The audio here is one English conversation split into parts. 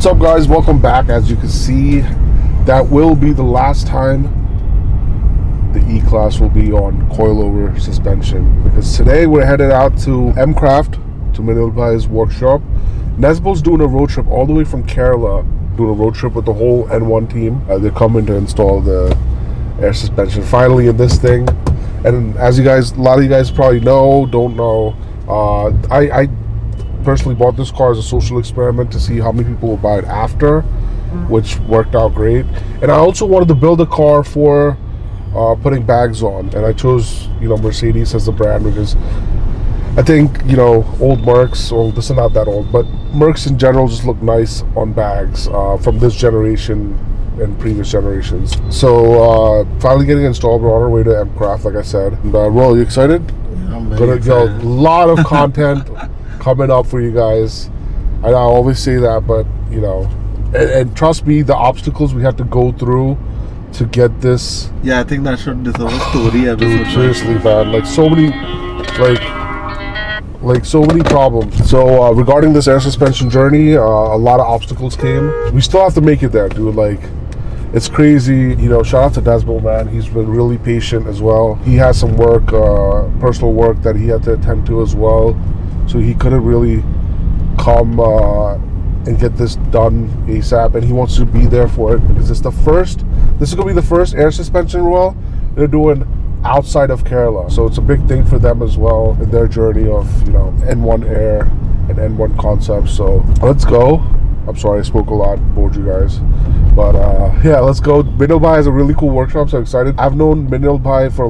What's up, guys? Welcome back. As you can see, that will be the last time the E-Class will be on coilover suspension, because today we're headed out to MKraft, to Manilbhai's workshop. Nesbo's doing a road trip all the way from Kerala, doing a road trip with the whole N1 team. They're coming to install the air suspension finally in this thing. And as you guys, a lot of you guys probably don't know, I personally bought this car as a social experiment to see how many people will buy it after, which worked out great. And I also wanted to build a car for putting bags on, and I chose Mercedes as the brand because I think old Mercs, well, this is not that old, but Mercs in general just look nice on bags from this generation and previous generations. So finally getting installed. We're on our way to MKraft, like I said. And Ro, you excited? Yeah, I'm very excited. A lot of content coming up for you guys. I always say that, but and trust me, the obstacles we had to go through to get this. Yeah, I think that should deserve a story episode. Dude, seriously, man, like so many problems. So regarding this air suspension journey, a lot of obstacles came. We still have to make it there, dude. Like, it's crazy. Shout out to Desmo, man. He's been really patient as well. He has some work, personal work that he had to attend to as well. So he couldn't really come and get this done ASAP, and he wants to be there for it because it's this is going to be the first air suspension roll they're doing outside of Kerala. So it's a big thing for them as well in their journey of, N1 Air and N1 concepts. So let's go. I'm sorry I spoke a lot, bored you guys. But yeah, let's go. Manilbhai has a really cool workshop, so I'm excited. I've known Manilbhai for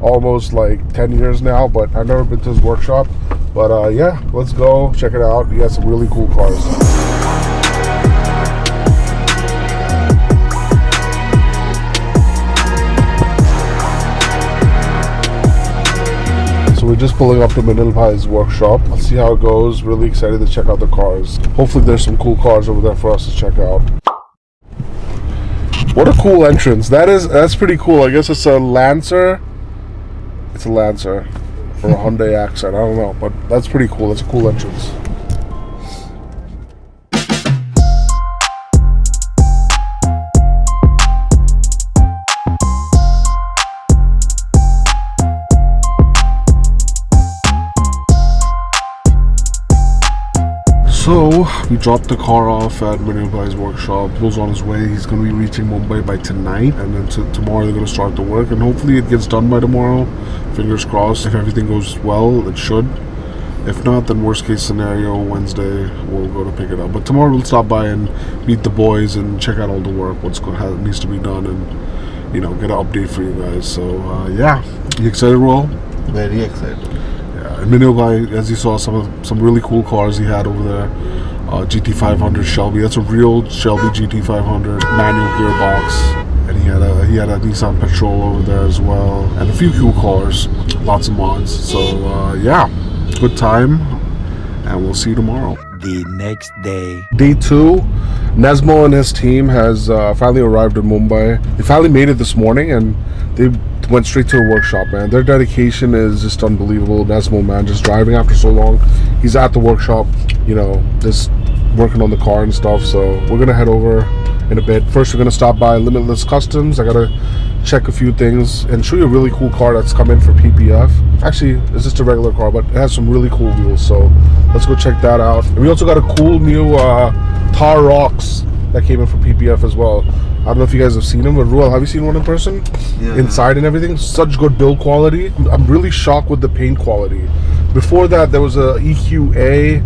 almost 10 years now, but I've never been to his workshop. But yeah, let's go check it out. He has some really cool cars. So we're just pulling up to Manilbhai's workshop. Let's see how it goes. Really excited to check out the cars. Hopefully there's some cool cars over there for us to check out. What a cool entrance. That's pretty cool. I guess it's a Lancer. It's a Lancer or a Hyundai Accent. I don't know, but that's pretty cool. That's a cool entrance. So we dropped the car off at Manilbhai's workshop. Bill's on his way. He's going to be reaching Mumbai by tonight, and then tomorrow they're going to start the work, and hopefully it gets done by tomorrow. Fingers crossed. If everything goes well, it should. If not, then worst case scenario, Wednesday we'll go to pick it up. But tomorrow we'll stop by and meet the boys and check out all the work, what needs to be done, and get an update for you guys. So yeah, you excited, Roel? Very excited. And Manilbhai, as you saw, some really cool cars he had over there. GT500 Shelby. That's a real Shelby GT500 manual gearbox. And he had a Nissan Patrol over there as well, and a few cool cars, lots of mods. So yeah, good time, and we'll see you tomorrow. The next day. Day 2, Nesmo and his team has finally arrived in Mumbai. They finally made it this morning, and they went straight to a workshop, man. Their dedication is just unbelievable. Nesmo, man, just driving after so long. He's at the workshop, just working on the car and stuff. So we're gonna head over in a bit. First, we're gonna stop by Limitless Customs. I gotta check a few things and show you a really cool car that's come in for PPF. Actually, it's just a regular car, but it has some really cool wheels. So let's go check that out. And we also got a cool new Tar Rocks that came in for PPF as well. I don't know if you guys have seen them, but Ruel, have you seen one in person? Yeah. Inside and everything, such good build quality. I'm really shocked with the paint quality. Before that, there was a EQA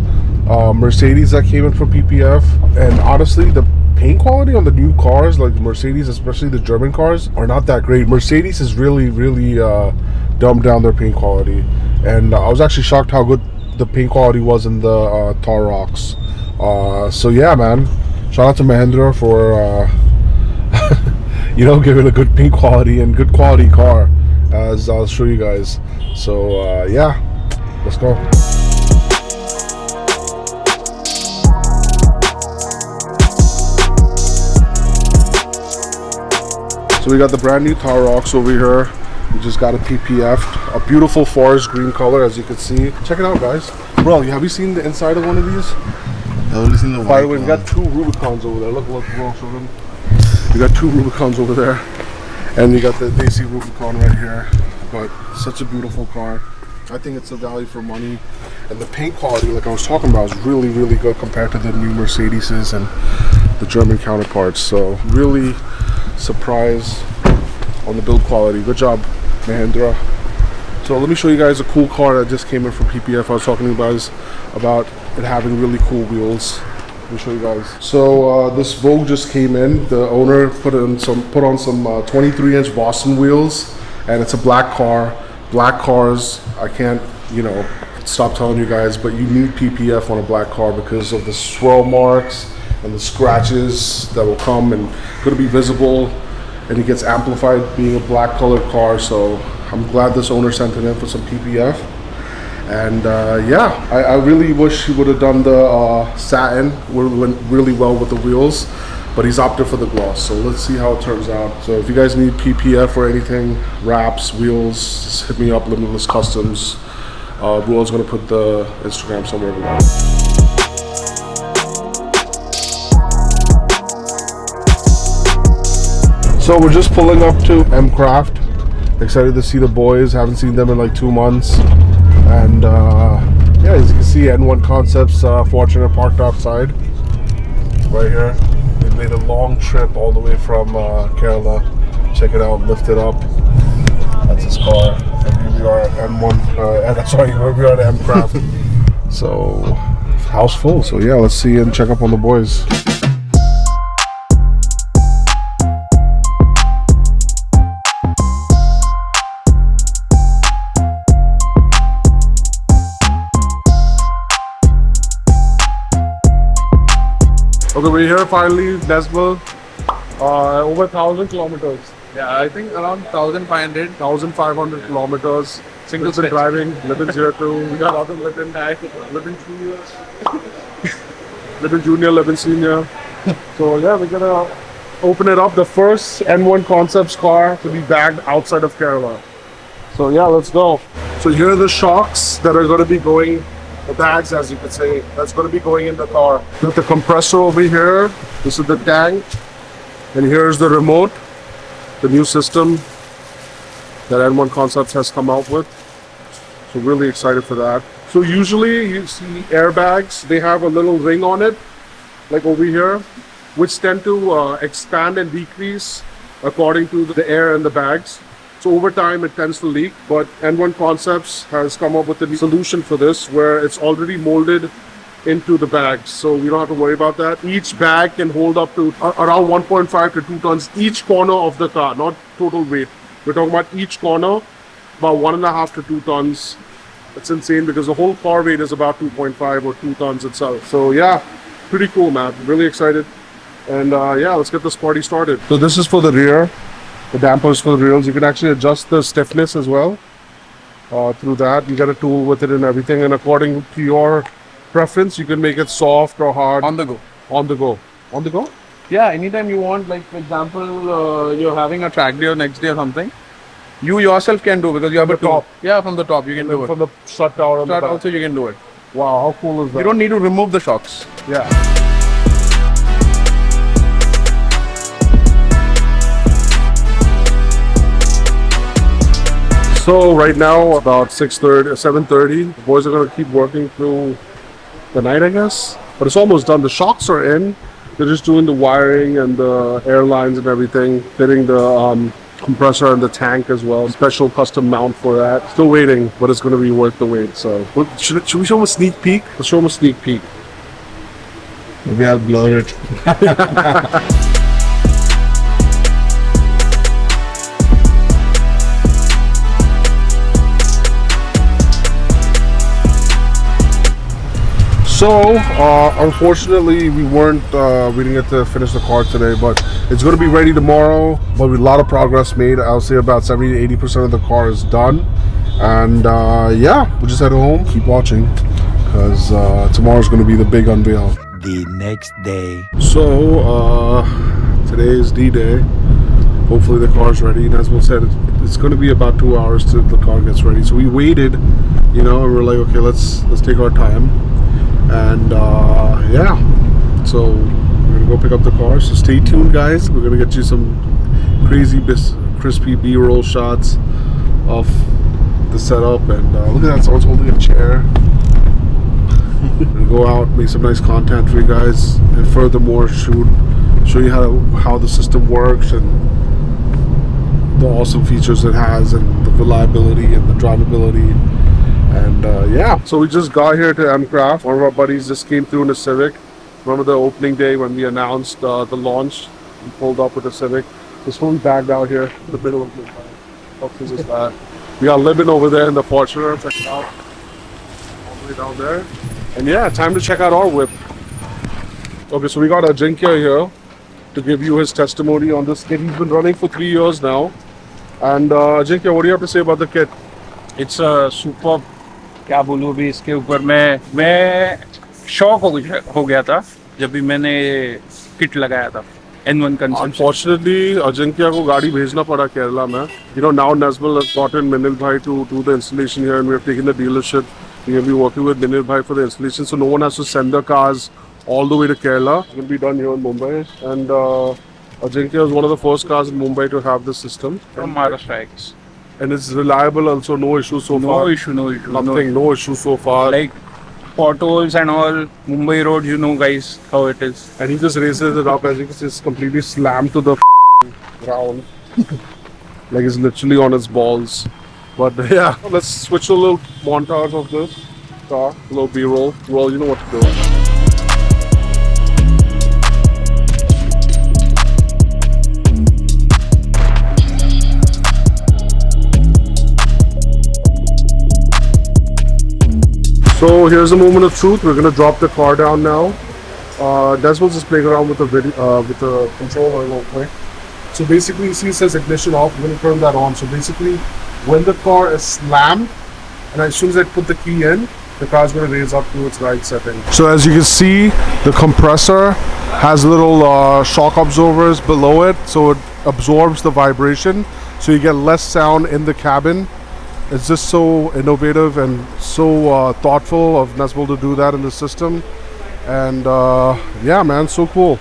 Mercedes that came in for PPF, and honestly, the paint quality on the new cars, like Mercedes, especially the German cars, are not that great. Mercedes is really dumbed down their paint quality, and I was actually shocked how good the paint quality was in the Tar Rocks. So yeah, man, shout out to Mahindra for you know, giving a good paint quality and good quality car, as I'll show you guys. So yeah, let's go. So we got the brand new Tar Rocks over here. We just got a PPF, a beautiful forest green color, as you can see. Check it out, guys. Bro, have you seen the inside of one of these? I've only seen the By the way, we got two Rubicons over there. Look, bro, show them. We got two Rubicons over there, and you got the Daisy Rubicon right here. But such a beautiful car. I think it's a value for money, and the paint quality, like I was talking about, is really, really good compared to the new Mercedeses and the German counterparts. So really surprised on the build quality. Good job, Mahindra. So let me show you guys a cool car that just came in from PPF. I was talking to you guys about it having really cool wheels. Let me show you guys. So this Vogue just came in. The owner put on some 23-inch Boston wheels, and it's a black car. Black cars, I can't, you know, stop telling you guys, but you need PPF on a black car because of the swirl marks and the scratches that will come and going to be visible, and it gets amplified being a black colored car. So I'm glad this owner sent it in for some PPF. And yeah, I really wish he would have done the satin. Went really well with the wheels, but he's opted for the gloss. So let's see how it turns out. So if you guys need PPF or anything, wraps, wheels, just hit me up, Limitless Customs. Ruel's gonna put the Instagram somewhere below. So we're just pulling up to MKraft. Excited to see the boys. Haven't seen them in like 2 months. And yeah, as you can see, N1 Concepts Fortuner parked outside right here. They made a long trip all the way from Kerala. Check it out, lift it up. That's his car. And here we are at N1. Sorry, here we are at MKraft. So house full. So yeah, let's see and check up on the boys. Okay, we're here finally, Nesbel. Over 1,000 kilometers. Yeah, I think around 1,500. 1,500 kilometers. Singles been driving. Libin's here too. We got other Libin. Libin Junior. Libin Junior, Libin Senior. So yeah, we're gonna open it up. The first N1 Concepts car to be bagged outside of Kerala. So yeah, let's go. So here are the shocks that are gonna be going, the bags, as you could say, that's going to be going in the car. Got the compressor over here. This is the tank, and here's the remote, the new system that N1 Concepts has come out with. So really excited for that. So usually you see airbags, they have a little ring on it, like over here, which tend to expand and decrease according to the air in the bags. So over time it tends to leak, but N1 Concepts has come up with a solution for this where it's already molded into the bags. So we don't have to worry about that. Each bag can hold up to around 1.5 to 2 tons each corner of the car, not total weight. We're talking about each corner, about 1.5 to 2 tons. It's insane because the whole car weight is about 2.5 or 2 tons itself. So yeah, pretty cool, man. Really excited. And yeah, let's get this party started. So this is for the rear. The dampers for the rails. You can actually adjust the stiffness as well through that. You get a tool with it and everything, and according to your preference you can make it soft or hard. On the go. On the go. On the go? Yeah, anytime you want, like for example, you're having a track day or next day or something, you yourself can do because you have a tool. Top. Yeah, from the top you can do it. From the shut down on the Shut back. also you can do it. Wow, how cool is that? You don't need to remove the shocks. Yeah. So right now about 7:30, the boys are gonna keep working through the night, I guess. But it's almost done. The shocks are in. They're just doing the wiring and the airlines and everything, fitting the compressor and the tank as well. Special custom mount for that. Still waiting, but it's gonna be worth the wait. So should we show them a sneak peek? Let's show them a sneak peek. Maybe I'll blur it. So, unfortunately, we didn't get to finish the car today, but it's going to be ready tomorrow. But with a lot of progress made, I'll say about 70 to 80% of the car is done. And yeah, we'll just head home, keep watching, because tomorrow's going to be the big unveil. The next day. So, today is D-Day. Hopefully the car's ready. And as Will said, it's going to be about 2 hours till the car gets ready. So we waited, you know, and we're like, okay, let's take our time. And yeah, so we're gonna go pick up the car. So stay tuned, guys. We're gonna get you some crazy crispy B-roll shots of the setup. And look at that, someone's holding a chair. We're gonna go out, make some nice content for you guys, and furthermore, show you how the system works and the awesome features it has, and the reliability and the drivability. And yeah, so we just got here to MKraft. One of our buddies just came through in a Civic. Remember the opening day when we announced the launch? We pulled up with a Civic. It's fully bagged out here in the middle of Mumbai. How cool is that? We are living over there in the Fortuner. Check it out. All the way down there. And yeah, time to check out our whip. Okay, so we got Ajinkya here to give you his testimony on this kit. He's been running for 3 years now. And Ajinkya, what do you have to say about the kit? It's a superb. क्या बोलूँ अभी इसके ऊपर मैं shock हो गया था जब भी मैंने किट लगाया था N1 कंसेप्ट. Unfortunately, Ajinkya को गाड़ी भेजना पड़ा केरला में. You know, now Nazmul has gotten Minil Bhai to do the installation here, and we have taken the dealership. We have been working with Minil Bhai for the installation, so no one has to send the cars all the way to Kerala. It will be done here in Mumbai, and Ajinkya is one of the first cars in Mumbai to have this system. From Maharashtra, I guess. And it's reliable also, no issues so far. No issue. Nothing, no issue so far. Like potholes and all, Mumbai road, you know guys how it is. And he just raises it up, as you can see, it's completely slammed to the ground. Like it's literally on its balls. But yeah, let's switch to a little montage of this car, a little B-roll. Well, you know what to do. So here's the moment of truth. We're gonna drop the car down now. Desmond's just playing around with the controller real quick. So basically, you see it says ignition off. We're gonna turn that on. So basically, when the car is slammed, and as soon as I put the key in, the car's gonna raise up to its right setting. So as you can see, the compressor has little shock absorbers below it, so it absorbs the vibration, so you get less sound in the cabin. It's just so innovative and so thoughtful of Nazmul to do that in the system. And yeah, man, so cool.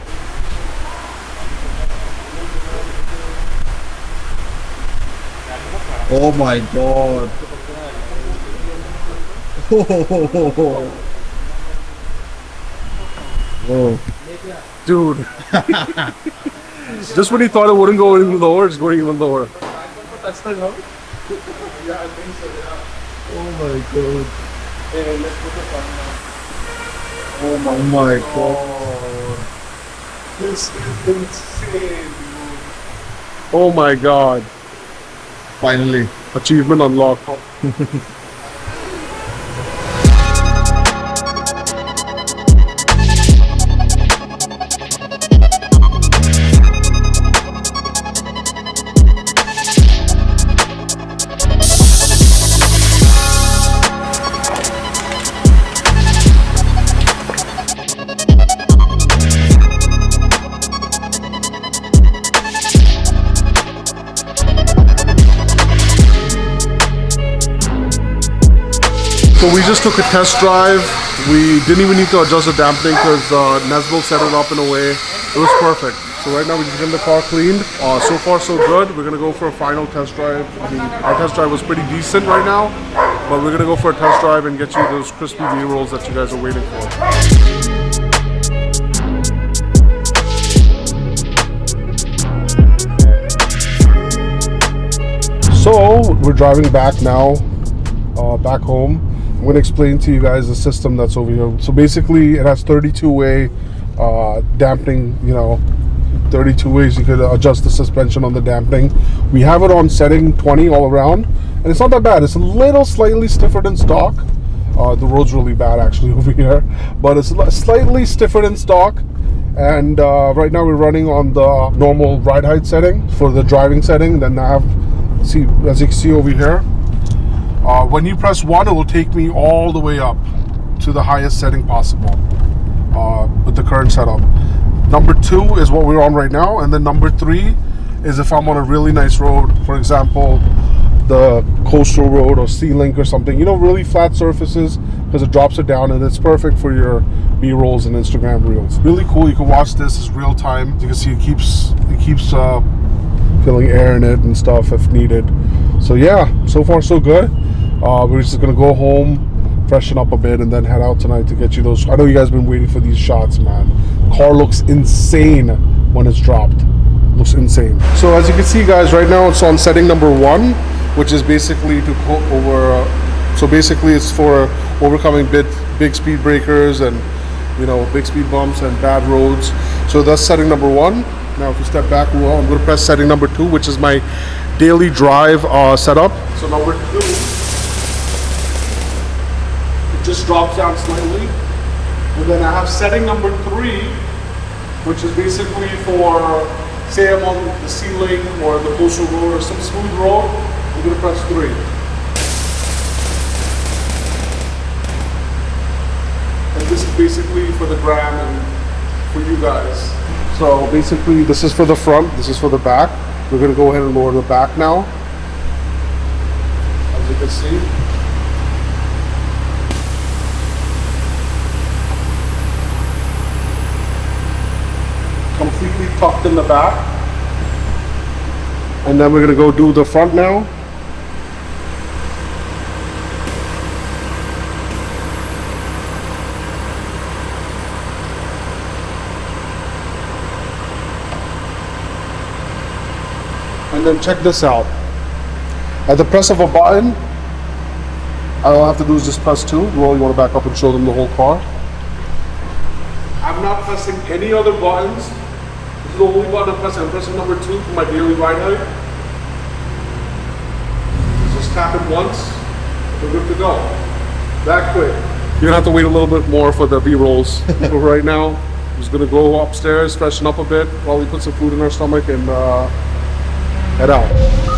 Oh my god. Whoa. Dude. Just when he thought it wouldn't go even lower, it's going even lower. Oh my god. Oh my god. This is insane, dude. Oh my god. Finally. Achievement unlocked. So we just took a test drive. We didn't even need to adjust the dampening because Nazmul set it up in a way. It was perfect. So right now we just getting the car cleaned. So far so good. We're gonna go for a final test drive. I mean, our test drive was pretty decent right now, but we're gonna go for a test drive and get you those crispy B-rolls that you guys are waiting for. So we're driving back now, back home. I'm going to explain to you guys the system that's over here. So basically it has 32-way dampening, you know, 32 ways you could adjust the suspension on the dampening. We have it on setting 20 all around, and it's not that bad. It's a little slightly stiffer than stock, The road's really bad actually over here, but it's slightly stiffer than stock. And right now we're running on the normal ride height setting for the driving setting. Then I have, see, as you can see over here, when you press 1, it will take me all the way up to the highest setting possible with the current setup. Number 2 is what we're on right now, and then number 3 is if I'm on a really nice road, for example, the coastal road or C-Link or something, you know, really flat surfaces, because it drops it down and it's perfect for your B-rolls and Instagram reels. Really cool. You can watch this. It's real time. You can see it keeps filling air in it and stuff if needed. So yeah, so far so good. We're just gonna go home, freshen up a bit, and then head out tonight to get you those. I know you guys have been waiting for these shots, man. Car looks insane when it's dropped. Looks insane. So as you can see, guys, right now it's on setting number 1, which is basically to go over. So basically, it's for overcoming big speed breakers and, you know, big speed bumps and bad roads. So that's setting number 1. Now, if you step back, well, I'm going to press setting number 2, which is my daily drive setup. So number 2, it just drops down slightly, and then I have setting number 3, which is basically for, say I'm on the C-Link or the coastal road or some smooth road, I'm going to press 3. And this is basically for the gram and for you guys. So basically this is for the front, this is for the back. We're going to go ahead and lower the back now, as you can see. Completely tucked in the back. And then we're going to go do the front now. And then check this out. At the press of a button, all I have to do is just press 2. Well, you want to back up and show them the whole car. I'm not pressing any other buttons. This is the only button I'm pressing. I'm pressing number 2 for my daily ride height. Just tap it once. We're good to go. That quick. You're gonna have to wait a little bit more for the B-rolls. But right now, I'm just gonna go upstairs, freshen up a bit, probably put some food in our stomach, and head out.